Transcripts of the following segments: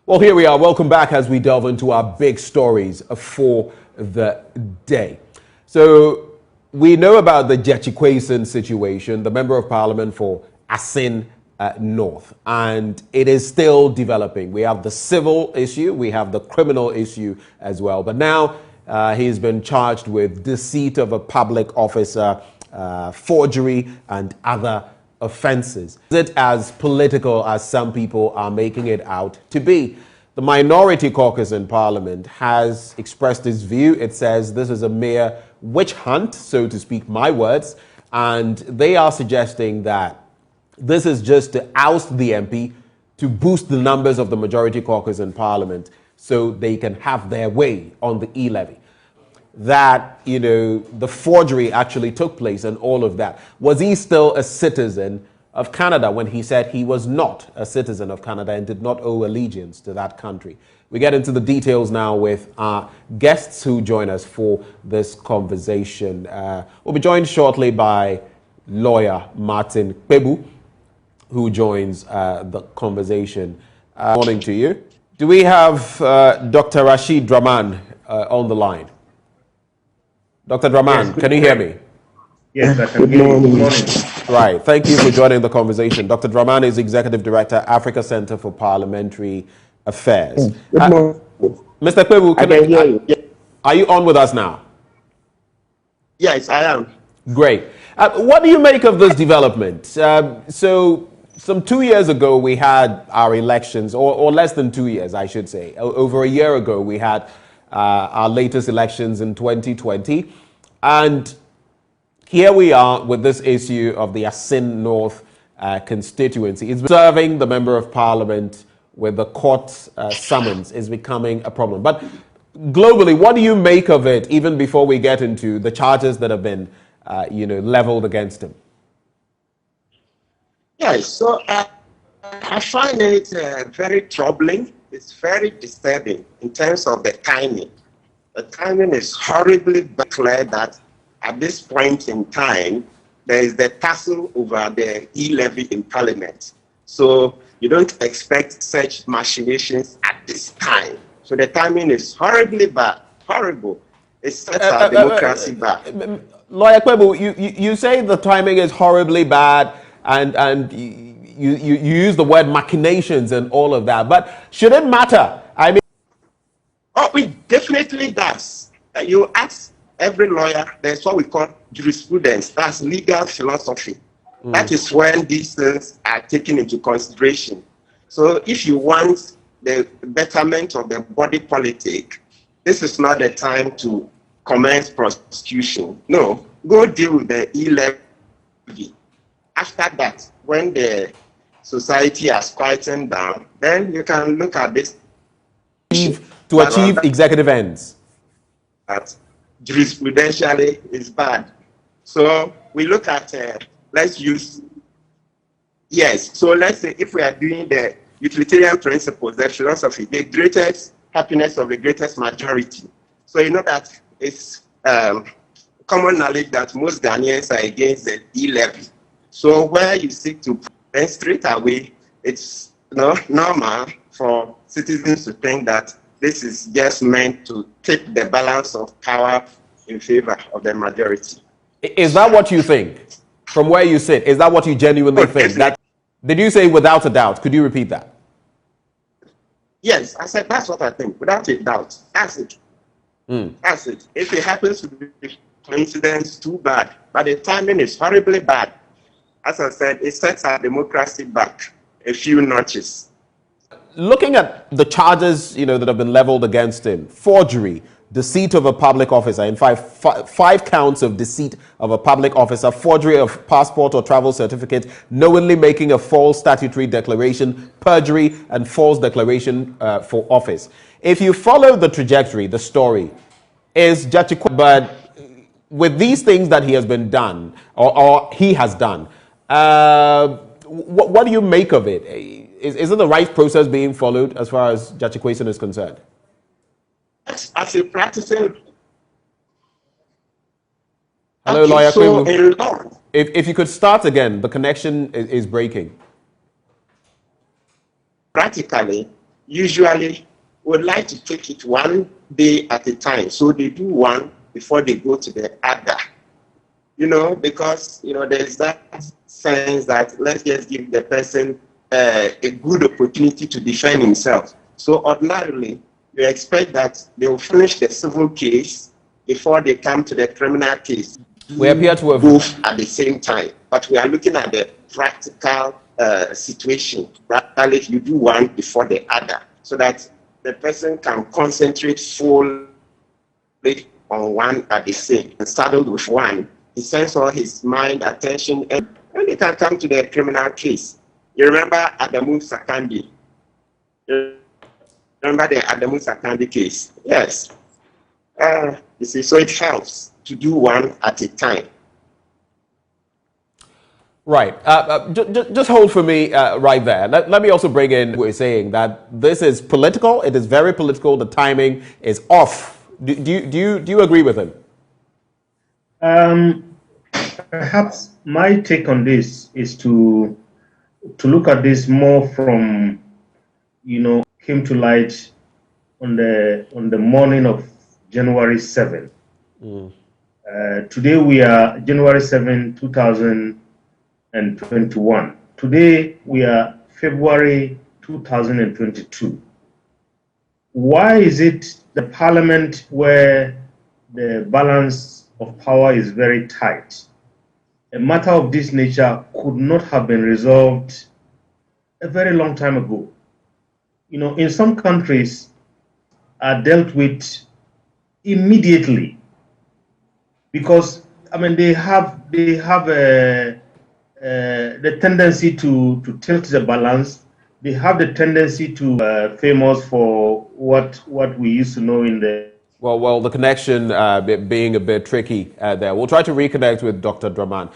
Well, here we are. Welcome back as we delve into our big stories for the day. So we know about the Jachikwason situation, the Member of Parliament for Assin North, and it is still developing. We have the civil issue, we have the criminal issue as well. But now he's been charged with deceit of a public officer, forgery, and other offenses. Is it as political as some people are making it out to be? The minority caucus in Parliament has expressed its view. It says this is a mere witch hunt, so to speak, my words, and they are suggesting that this is just to oust the MP to boost the numbers of the majority caucus in Parliament so they can have their way on the e-levy. That, you know, the forgery actually took place and all of that. Was he still a citizen of Canada when he said he was not a citizen of Canada and did not owe allegiance to that country? We get into the details now with our guests who join us for this conversation. We'll be joined shortly by lawyer Martin Kpebu, who joins the conversation. Morning to you. Do we have Dr. Rashid Draman on the line? Dr. Draman, yes, can you hear me? Yes, I can hear you. Good morning. Right, thank you for joining the conversation. Dr. Draman is Executive Director, Africa Center for Parliamentary Affairs. Good morning. Mr. Kpebu, I can hear you. Are you on with us now? Yes, I am. Great. What do you make of this development? So some 2 years ago, we had our elections, or less than 2 years, I should say. Over a year ago, we had our latest elections in 2020. And here we are with this issue of the Assin North constituency. It's serving the Member of Parliament with the court summons is becoming a problem. But globally, what do you make of it, even before we get into the charges that have been leveled against him? Yes, so I find it very troubling. It's very disturbing in terms of the timing. The timing is horribly clear that at this point in time, there is the tussle over the e-levy in Parliament. So you don't expect such machinations at this time. So the timing is horribly bad, horrible. It sets our democracy back. Lawyer Kpebu, you say the timing is horribly bad, and you use the word machinations and all of that, but should it matter? I mean, oh, it definitely does. You ask every lawyer, there's what we call jurisprudence, that's legal philosophy. That is when these things are taken into consideration. So if you want the betterment of the body politic, this is not the time to commence prosecution. No, go deal with the e-levy. After that, when the society has quietened down, then you can look at this. To achieve executive ends. That jurisprudentially is bad. So we look at, let's use, yes, so let's say if we are doing the utilitarian principles, the philosophy, the greatest happiness of the greatest majority. So you know that it's common knowledge that most Ghanaians are against the e-levy. So where you seek to, then straight away, it's normal for citizens to think that this is just meant to tip the balance of power in favor of the majority. Is that what you think? From where you sit, is that what you genuinely think? Did you say without a doubt? Could you repeat that? Yes, I said that's what I think, without a doubt. That's it. That's it. If it happens to be coincidence, too bad. But the timing is horribly bad. As I said, it sets our democracy back a few notches. Looking at the charges, that have been leveled against him, forgery, deceit of a public officer, in fact, five counts of deceit of a public officer, forgery of passport or travel certificate, knowingly making a false statutory declaration, perjury, and false declaration for office. If you follow the trajectory, the story is Jachikwason, but with these things that he has been done, or he has done, what do you make of it? Is it the right process being followed as far as Jachikwason is concerned? As a practicing... Hello, Lawyer Kpebu. If you could start again, the connection is breaking. Practically, usually would like to take it one day at a time. So they do one before they go to the other. Because, there's that sense that let's just give the person a good opportunity to defend himself. So ordinarily, you expect that they will finish the civil case before they come to the criminal case. We appear to have both at the same time, but we are looking at the practical situation. Rather, you do one before the other, so that the person can concentrate fully on one at the same. And started with one, he sends all his mind, attention, and they can come to the criminal case. You remember Adamu Sakandi? You remember the Adamu Sakandi case? Yes. You see, so it helps to do one at a time. Right. Just hold for me right there. Let me also bring in, we're saying that this is political. It is very political. The timing is off. Do you agree with him? Perhaps my take on this is to look at this more from, came to light on the morning of January 7th. Today we are January 7, 2021. Today we are February 2022. Why is it the parliament where the balance of power is very tight, a matter of this nature could not have been resolved a very long time ago? In some countries are dealt with immediately, because they have the tendency to tilt the balance. They have the tendency to famous for what we used to know in the well, the connection being a bit tricky there. We'll try to reconnect with Dr. Draman.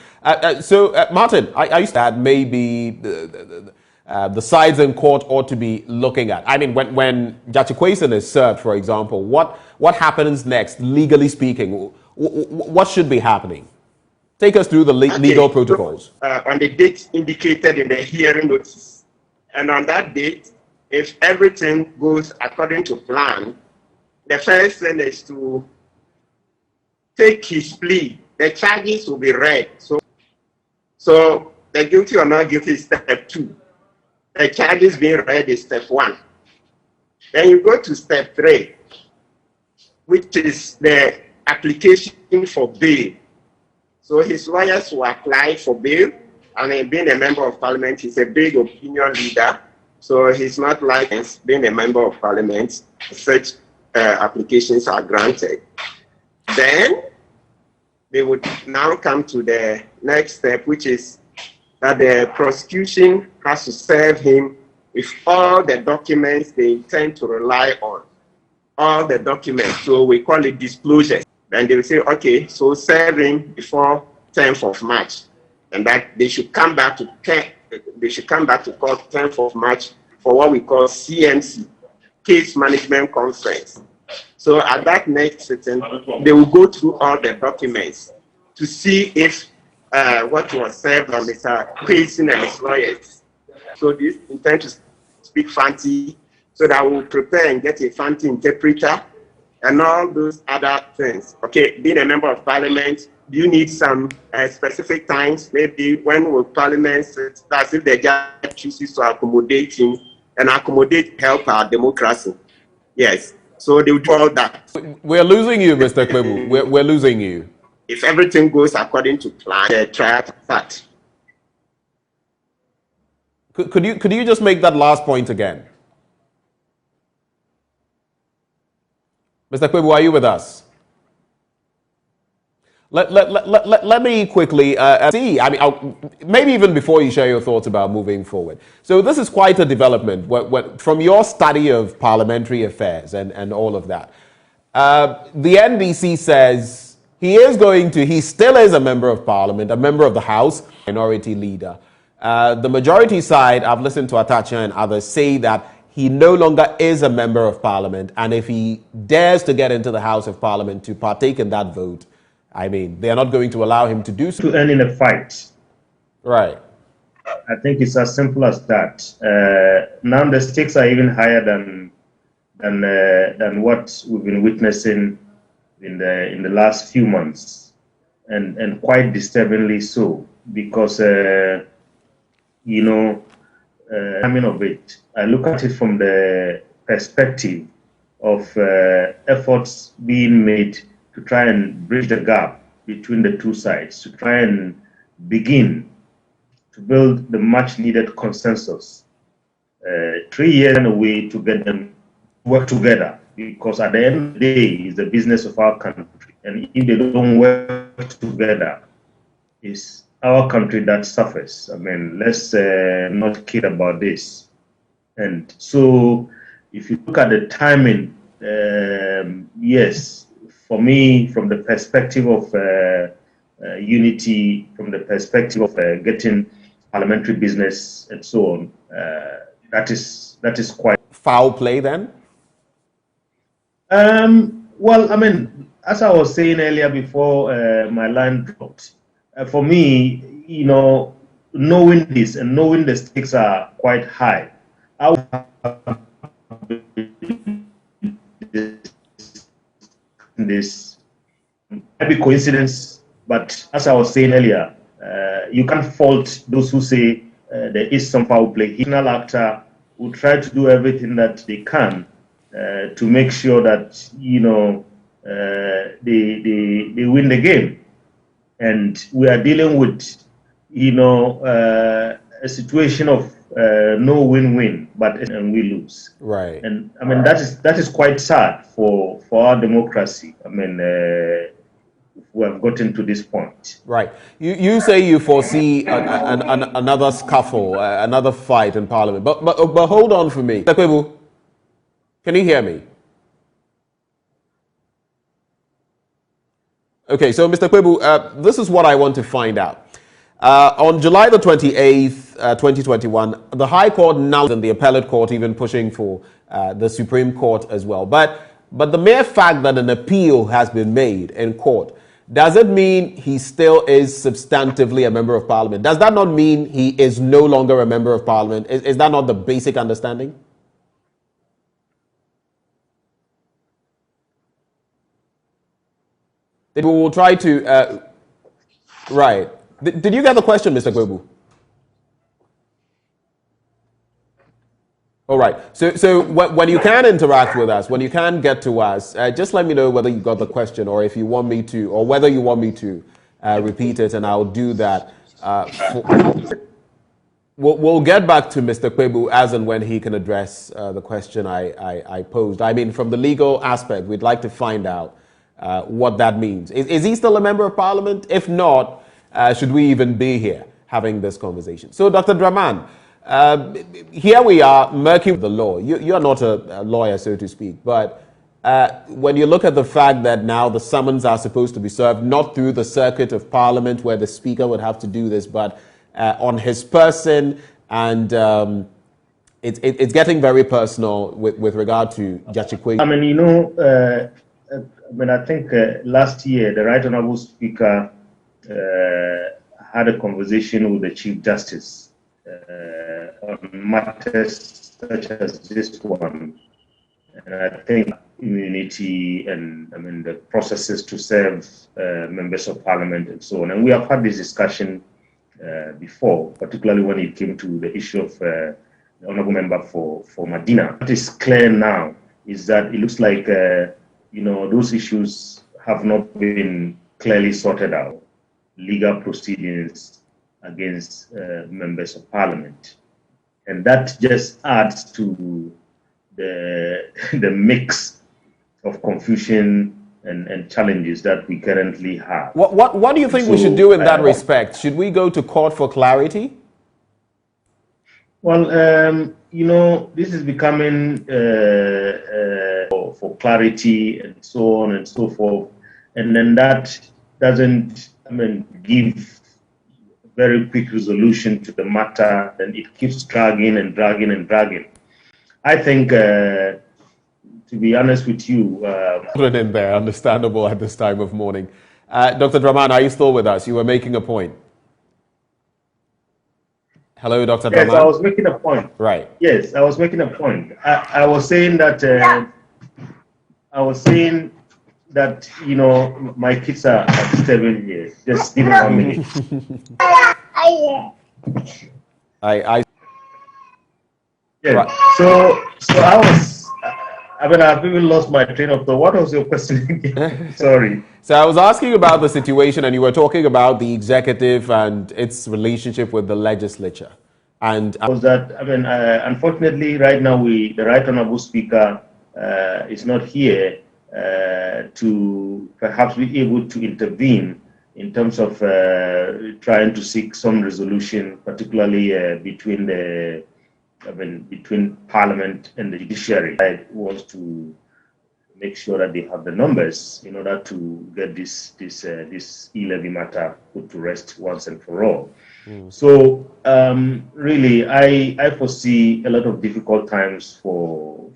So, Martin, I used to add maybe the sides in court ought to be looking at. When Jachikwason is served, for example, what happens next, legally speaking? What should be happening? Take us through the legal protocols. On the date indicated in the hearing notice, and on that date, if everything goes according to plan, the first thing is to take his plea. The charges will be read. So the guilty or not guilty is step 2. The charges being read is step 1. Then you go to step 3, which is the application for bail. So his lawyers will apply for bail, and being a member of parliament, he's a big opinion leader, so he's not licensed. Being a member of parliament, such applications are granted. Then they would now come to the next step, which is that the prosecution has to serve him with all the documents they intend to rely on. All the documents, so we call it disclosures. Then they will say, okay, so serve him before 10th of March, and that they should come back to court 10th of March for what we call CMC, Case Management Conference. So at that next sitting, they will go through all the documents to see if what was served on Mr. Quayson and his lawyers. So this intend to speak Fanti, so that we'll prepare and get a Fanti interpreter and all those other things. Okay, being a member of parliament, do you need some specific times? Maybe when will parliament sit? That's if the judge chooses to accommodate him and help our democracy. Yes, so they will do all that. We're losing you, Mr. Kwebu. We're losing you. If everything goes according to plan, the trial starts. Could you just make that last point again? Mr. Kwebu, are you with us? Let me quickly see. Maybe even before you share your thoughts about moving forward. So this is quite a development from your study of parliamentary affairs and all of that. The NDC says he still is a member of parliament, a member of the House, minority leader. The majority side, I've listened to Atacha and others, say that he no longer is a member of parliament, and if he dares to get into the House of Parliament to partake in that vote, they are not going to allow him to do so. To end in a fight. Right. I think it's as simple as that. Now the stakes are even higher than what we've been witnessing in the last few months, and quite disturbingly so, because timing of it. I look at it from the perspective of efforts being made to try and bridge the gap between the two sides, to try and begin to build the much needed consensus. 3 years and a way to get them to work together, because at the end of the day, it's the business of our country. And if they don't work together, it's our country that suffers. I mean, let's not kid about this. And so, if you look at the timing, yes, for me, from the perspective of unity, from the perspective of getting parliamentary business and so on, that is quite Foul play then? well. I mean, as I was saying earlier before my line dropped, for me, knowing this and knowing the stakes are quite high, I would have this maybe coincidence, but as I was saying earlier, you can't fault those who say there is some foul play. The national actor will try to do everything that they can to make sure that they win the game, and we are dealing with a situation of no win-win, and we lose. Right. And I mean that is quite sad for our democracy. I mean, we have gotten to this point. Right. You say you foresee another scuffle, another fight in Parliament. But hold on for me. Mr. Kwebu, can you hear me? Okay, so Mr. Kwebu, this is what I want to find out. On July the 28th, 2021, the High Court now and the Appellate Court even pushing for the Supreme Court as well. But the mere fact that an appeal has been made in court, does it mean he still is substantively a member of Parliament? Does that not mean he is no longer a member of Parliament? Is that not the basic understanding? We will try to... right. Did you get the question, Mr. Kwebu? All right. So when you can interact with us, when you can get to us, just let me know whether you got the question or if you want me to, or whether you want me to repeat it, and I'll do that. We'll get back to Mr. Kwebu as and when he can address the question I posed. I mean, from the legal aspect, we'd like to find out what that means. Is he still a member of Parliament? If not, should we even be here having this conversation? So, Dr. Draman, here we are, murky with the law. You're not a lawyer, so to speak, but when you look at the fact that now the summons are supposed to be served, not through the circuit of Parliament where the Speaker would have to do this, but on his person, and it's getting very personal with regard to Jachikwe. I mean, I think last year the Right Honourable Speaker had a conversation with the Chief Justice on matters such as this one, and I think immunity and the processes to serve members of Parliament and so on. And we have had this discussion before, particularly when it came to the issue of the honourable member for Medina. What is clear now is that it looks like those issues have not been clearly sorted out. Legal proceedings against members of Parliament, and that just adds to the mix of confusion and challenges that we currently have. What do you think we should do in that respect? Should we go to court for clarity? Well, this is becoming for clarity and so on and so forth, and then that doesn't give very quick resolution to the matter, and it keeps dragging and dragging and dragging. I think, to be honest with you, put it in there, understandable at this time of morning. Dr. Draman, are you still with us? You were making a point. Hello, Dr. Yes, I Daman. was making a point. Right. Yes, I was making a point. I was saying that you know my kids are disturbing here. Just give me 1 minute. I Yeah. right. So I was. I mean, I've even lost my train of thought. What was your question again? Sorry. So I was asking about the situation, and you were talking about the executive and its relationship with the legislature. And Was that, I mean, unfortunately, right now, the Right Honorable Speaker is not here to perhaps be able to intervene in terms of trying to seek some resolution, particularly between Parliament and the judiciary. I wants to make sure that they have the numbers in order to get this e-levy matter put to rest once and for all. So really, I foresee a lot of difficult times for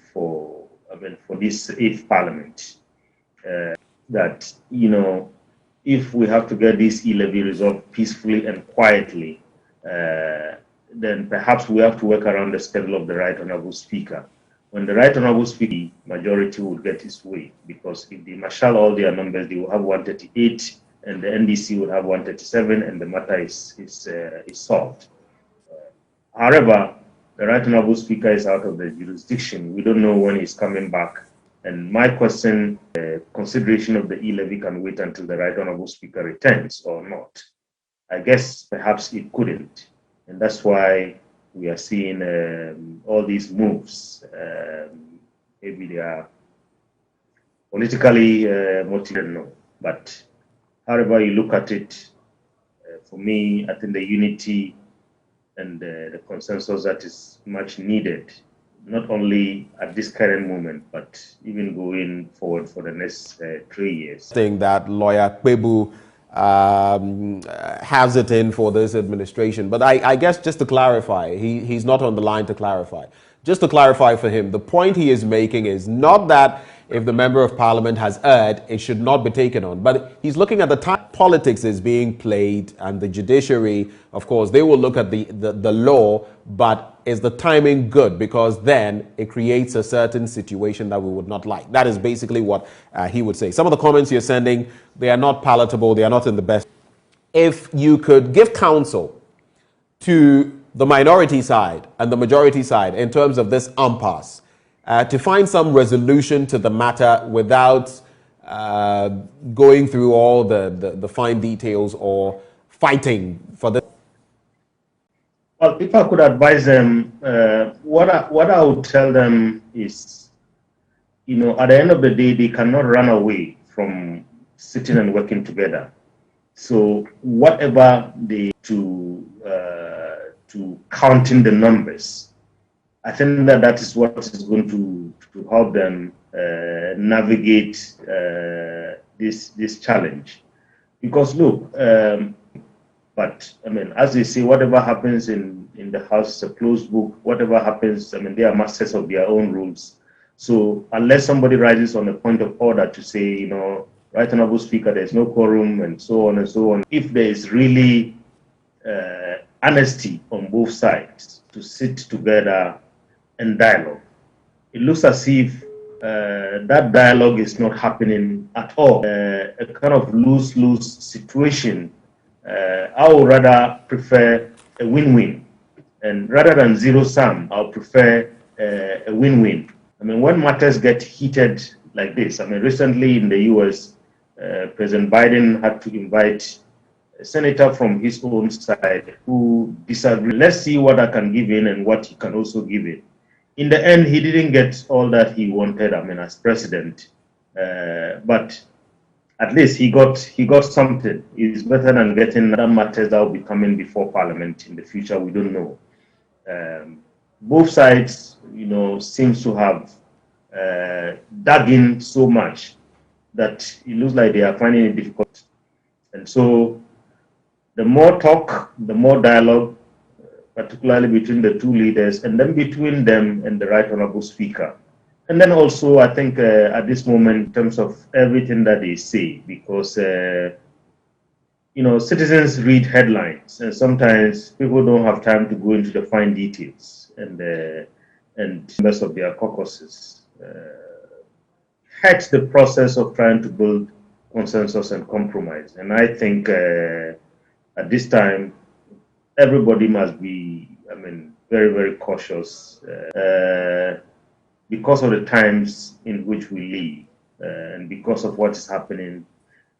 this eighth Parliament. That you know, if we have to get this e-levy resolved peacefully and quietly, then perhaps we have to work around the schedule of the Right Honorable Speaker. When the Right Honorable Speaker, majority will get its way, because if they marshal all their numbers, they will have 138, and the NDC will have 137, and the matter is solved. However, the Right Honorable Speaker is out of the jurisdiction. We don't know when he's coming back. And my question, consideration of the e-levy can wait until the Right Honorable Speaker returns or not. I guess perhaps it couldn't. And that's why we are seeing all these moves. Maybe they are politically motivated, no. But however you look at it, for me, I think the unity and the consensus that is much needed, not only at this current moment, but even going forward for the next 3 years. Thing that lawyer Kwebu has it in for this administration. But I guess just to clarify, he's not on the line to clarify. Just to clarify for him, the point he is making is not that if the member of parliament has erred, it should not be taken on. But he's looking at the time politics is being played, and the judiciary, of course, they will look at the law, but is the timing good? Because then it creates a certain situation that we would not like. That is basically what he would say. Some of the comments you're sending, they are not palatable, they are not in the best. If you could give counsel to the minority side and the majority side in terms of this impasse, to find some resolution to the matter without going through all the fine details or fighting for this. Well, if I could advise them, what I would tell them is, you know, at the end of the day, they cannot run away from sitting and working together. So whatever they to counting the numbers, I think that is what is going to help them navigate this challenge. Because look, but I mean, as they say, whatever happens in the house is a closed book. Whatever happens, I mean, they are masters of their own rules. So unless somebody rises on a point of order to say, you know, Right Honorable Speaker, there's no quorum, and so on and so on. If there is really honesty on both sides to sit together and dialogue, it looks as if that dialogue is not happening at all. A kind of lose-lose situation. I would rather prefer a win-win, and rather than zero-sum, I'll prefer a win-win. I mean, when matters get heated like this, I mean, recently in the US, President Biden had to invite a senator from his own side who disagreed. Let's see what I can give in and what he can also give in. In the end, he didn't get all that he wanted, I mean, as president, but at least he got something. It's better than getting other matters that will be coming before Parliament in the future. We don't know. Both sides, you know, seems to have dug in so much that it looks like they are finding it difficult. And so, the more talk, the more dialogue, particularly between the two leaders, and then between them and the Right Honorable Speaker. And then also, I think at this moment, in terms of everything that they say, because citizens read headlines, and sometimes people don't have time to go into the fine details, and members of their caucuses hurt the process of trying to build consensus and compromise. And I think at this time, everybody must be, very, very cautious because of the times in which we live and because of what is happening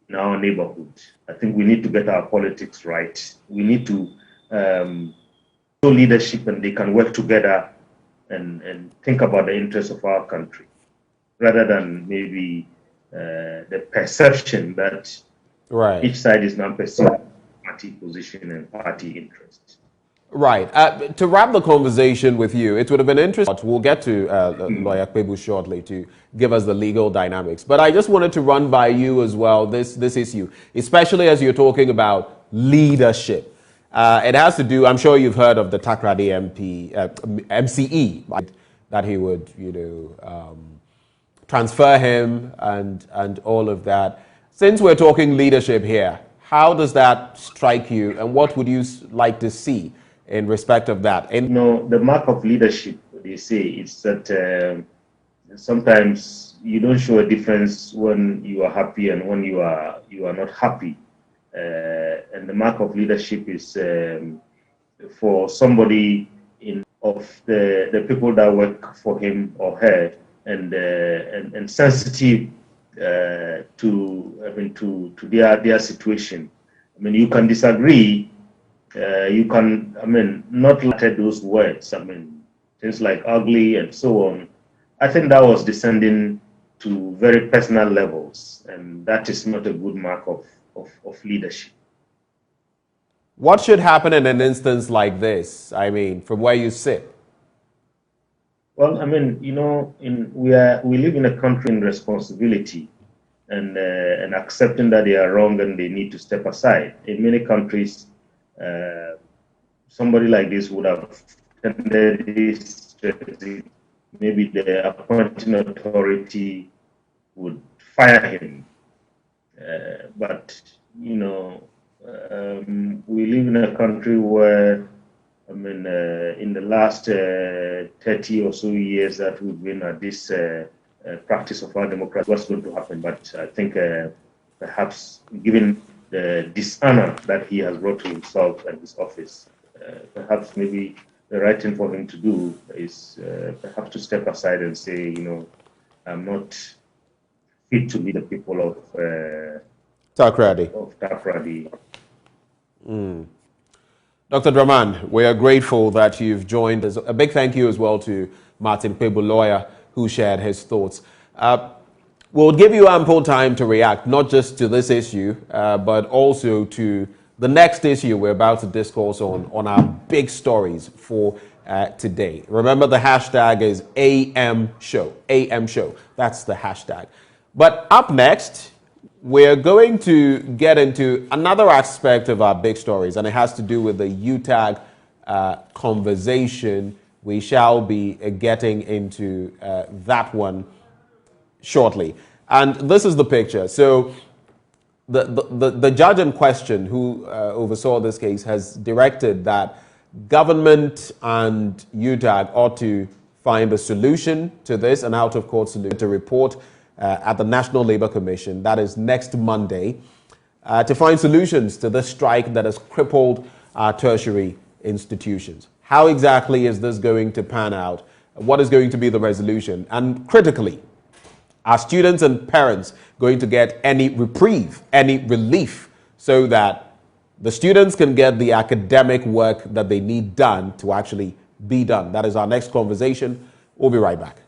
in our neighborhood. I think we need to get our politics right. We need to show leadership, and they can work together and think about the interests of our country, rather than maybe the perception that each side is now perceiving party position and party interest. Right. To wrap the conversation with you, it would have been interesting. We'll get to Lawyer Kpebu shortly to give us the legal dynamics. But I just wanted to run by you as well this issue, especially as you're talking about leadership. It has to do, I'm sure you've heard of the Takrady MP, MCE, right? That he would, transfer him and all of that. Since we're talking leadership here, how does that strike you, and what would you like to see in respect of that? The mark of leadership, they say, is that sometimes you don't show a difference when you are happy and when you are not happy. And the mark of leadership is for somebody of the people that work for him or her, and sensitive to their situation. You can disagree. You can, not utter those words. Things like ugly and so on. I think that was descending to very personal levels, and that is not a good mark of leadership. What should happen in an instance like this? From where you sit? Well, we live in a country in responsibility, and accepting that they are wrong and they need to step aside. In many countries, somebody like this would have attended this strategy. Maybe the appointing authority would fire him. But we live in a country where, in the last 30 or so years that we've been at this practice of our democracy, what's going to happen? But I think perhaps given the dishonor that he has brought to himself and his office, perhaps maybe the right thing for him to do is perhaps to step aside and say, I'm not fit to lead the people of Takrady. Dr. Draman, we are grateful that you've joined us. A big thank you as well to Martin Kpebu, lawyer, who shared his thoughts. We'll give you ample time to react, not just to this issue, but also to the next issue we're about to discourse on our big stories for today. Remember, the hashtag is AMShow. AMShow. That's the hashtag. But up next, we're going to get into another aspect of our big stories, and it has to do with the UTAG conversation. We shall be getting into that one shortly. And this is the picture. So the judge in question who oversaw this case has directed that government and UTAG ought to find a solution to this, an out-of-court solution, to report at the National Labour Commission, that is next Monday, to find solutions to this strike that has crippled our tertiary institutions. How exactly is this going to pan out? What is going to be the resolution? And critically, are students and parents going to get any reprieve, any relief, so that the students can get the academic work that they need done to actually be done? That is our next conversation. We'll be right back.